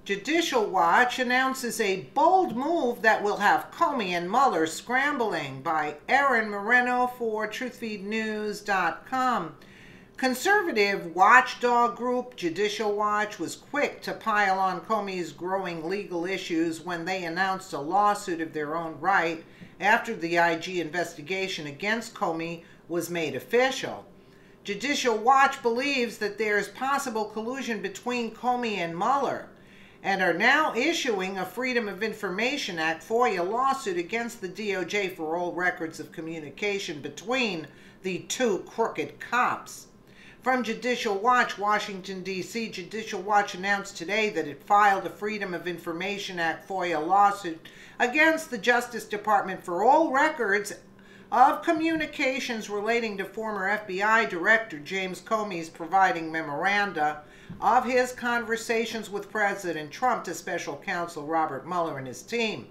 Judicial Watch announces a bold move that will have Comey and Mueller scrambling, by Aaron Moreno for truthfeednews.com. Conservative watchdog group Judicial Watch was quick to pile on Comey's growing legal issues when they announced a lawsuit of their own right after the IG investigation against Comey was made official. Judicial Watch believes that there is possible collusion between Comey and Mueller, and are now issuing a Freedom of Information Act FOIA lawsuit against the DOJ for all records of communication between the two crooked cops. From Judicial Watch, Washington, D.C., Judicial Watch announced today that it filed a Freedom of Information Act FOIA lawsuit against the Justice Department for all records of communications relating to former FBI Director James Comey's providing memoranda of his conversations with President Trump to Special Counsel Robert Mueller and his team.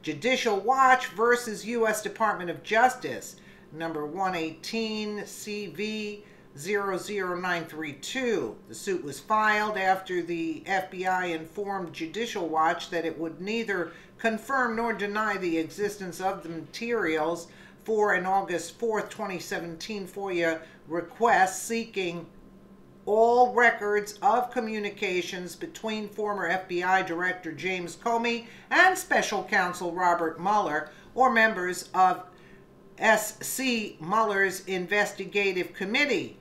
Judicial Watch versus U.S. Department of Justice, number 118 CV 00932. The suit was filed after the FBI informed Judicial Watch that it would neither confirm nor deny the existence of the materials for an August 4, 2017 FOIA request seeking all records of communications between former FBI Director James Comey and Special Counsel Robert Mueller, or members of S.C. Mueller's investigative committee,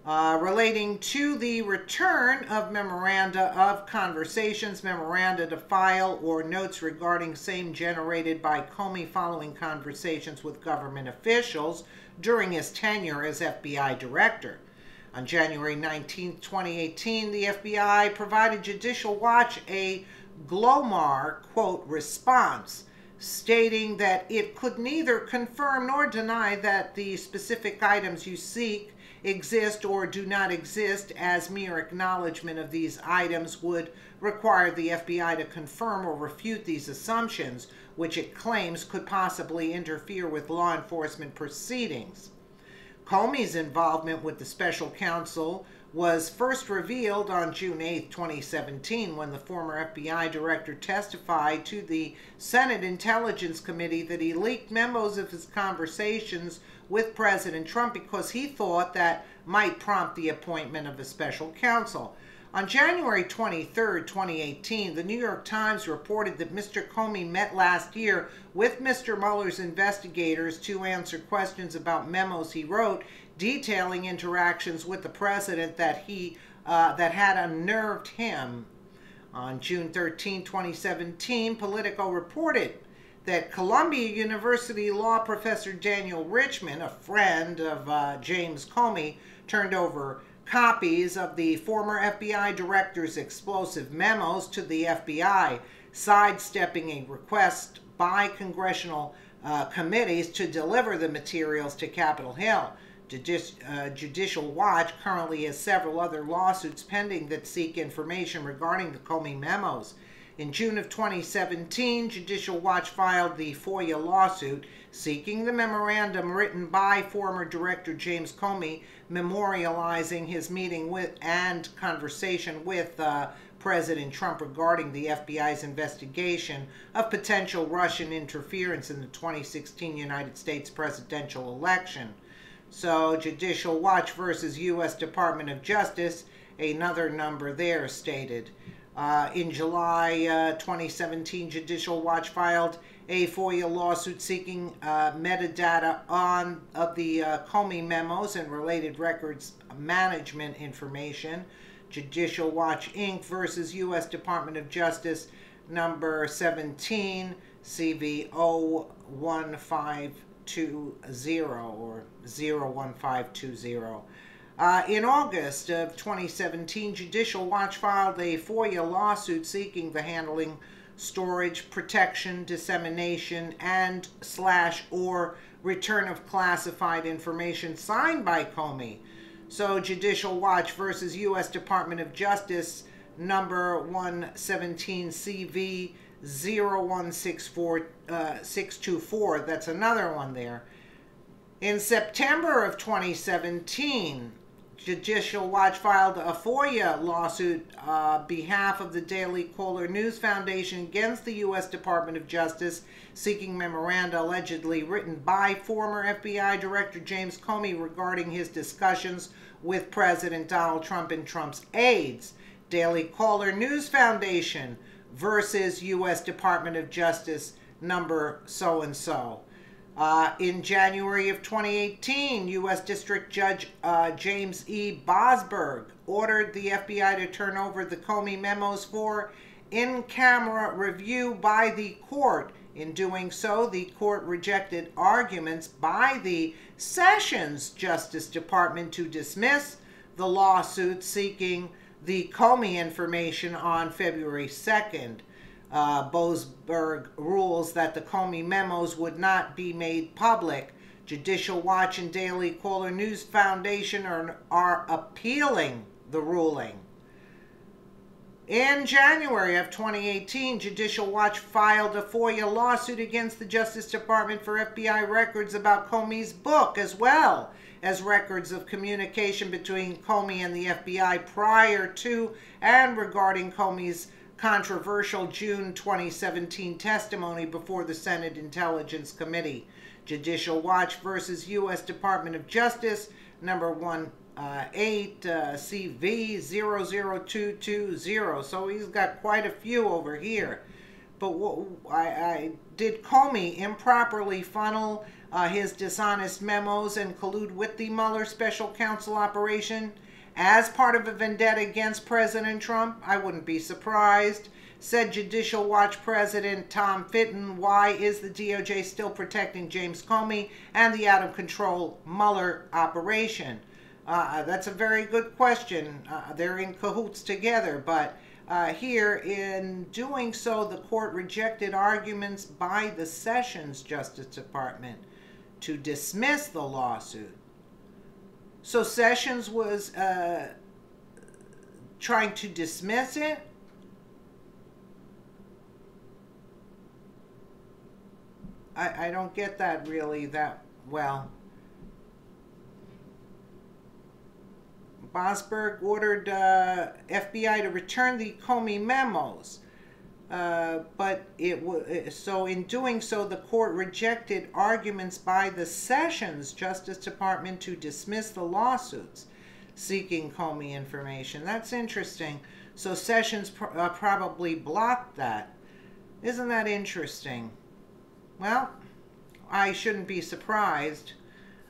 relating to the return of memoranda of conversations, memoranda to file, or notes regarding same generated by Comey following conversations with government officials during his tenure as FBI Director. On January 19, 2018, the FBI provided Judicial Watch a GLOMAR, quote, response, stating that it could neither confirm nor deny that the specific items you seek exist or do not exist, as mere acknowledgement of these items would require the FBI to confirm or refute these assumptions, which it claims could possibly interfere with law enforcement proceedings. Comey's involvement with the special counsel was first revealed on June 8, 2017, when the former FBI director testified to the Senate Intelligence Committee that he leaked memos of his conversations with President Trump because he thought that might prompt the appointment of a special counsel. On January 23, 2018, the New York Times reported that Mr. Comey met last year with Mr. Mueller's investigators to answer questions about memos he wrote detailing interactions with the president that had unnerved him. On June 13, 2017, Politico reported that Columbia University law professor Daniel Richman, a friend of James Comey, turned over copies of the former FBI director's explosive memos to the FBI, sidestepping a request by congressional committees to deliver the materials to Capitol Hill. Judicial Watch currently has several other lawsuits pending that seek information regarding the Comey memos. In June of 2017, Judicial Watch filed the FOIA lawsuit seeking the memorandum written by former Director James Comey memorializing his meeting with and conversation with President Trump regarding the FBI's investigation of potential Russian interference in the 2016 United States presidential election. So, Judicial Watch versus U.S. Department of Justice, another number there stated. In July 2017, Judicial Watch filed a FOIA lawsuit seeking metadata of the Comey memos and related records management information. Judicial Watch Inc. versus U.S. Department of Justice, number 17 CV 01520 or 01520. In August of 2017, Judicial Watch filed a FOIA lawsuit seeking the handling, storage, protection, dissemination, and /or return of classified information signed by Comey. So Judicial Watch versus U.S. Department of Justice, number 117 CV 0164624, that's another one there. In September of 2017, Judicial Watch filed a FOIA lawsuit behalf of the Daily Caller News Foundation against the U.S. Department of Justice, seeking memoranda allegedly written by former FBI Director James Comey regarding his discussions with President Donald Trump and Trump's aides. Daily Caller News Foundation versus U.S. Department of Justice number so-and-so. In January of 2018, U.S. District Judge James E. Bosberg ordered the FBI to turn over the Comey memos for in-camera review by the court. In doing so, the court rejected arguments by the Sessions Justice Department to dismiss the lawsuit seeking the Comey information on February 2nd. Bosberg rules that the Comey memos would not be made public. Judicial Watch and Daily Caller News Foundation are appealing the ruling. In January of 2018, Judicial Watch filed a FOIA lawsuit against the Justice Department for FBI records about Comey's book, as well as records of communication between Comey and the FBI prior to and regarding Comey's controversial June 2017 testimony before the Senate Intelligence Committee. Judicial Watch versus U.S. Department of Justice, number 18CV00220. So he's got quite a few over here. But did Comey improperly funnel his dishonest memos and collude with the Mueller special counsel operation as part of a vendetta against President Trump? I wouldn't be surprised. Said Judicial Watch President Tom Fitton, why is the DOJ still protecting James Comey and the out-of-control Mueller operation? That's a very good question. They're in cahoots together, but here, in doing so, the court rejected arguments by the Sessions Justice Department to dismiss the lawsuit. So Sessions was trying to dismiss it? I don't get that really that well. Bosberg ordered FBI to return the Comey memos. But so in doing so, the court rejected arguments by the Sessions Justice Department to dismiss the lawsuits seeking Comey information. That's interesting. So Sessions probably blocked that. Isn't that interesting? Well, I shouldn't be surprised.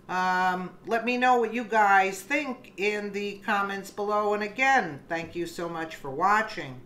Let me know what you guys think in the comments below. And again, thank you so much for watching.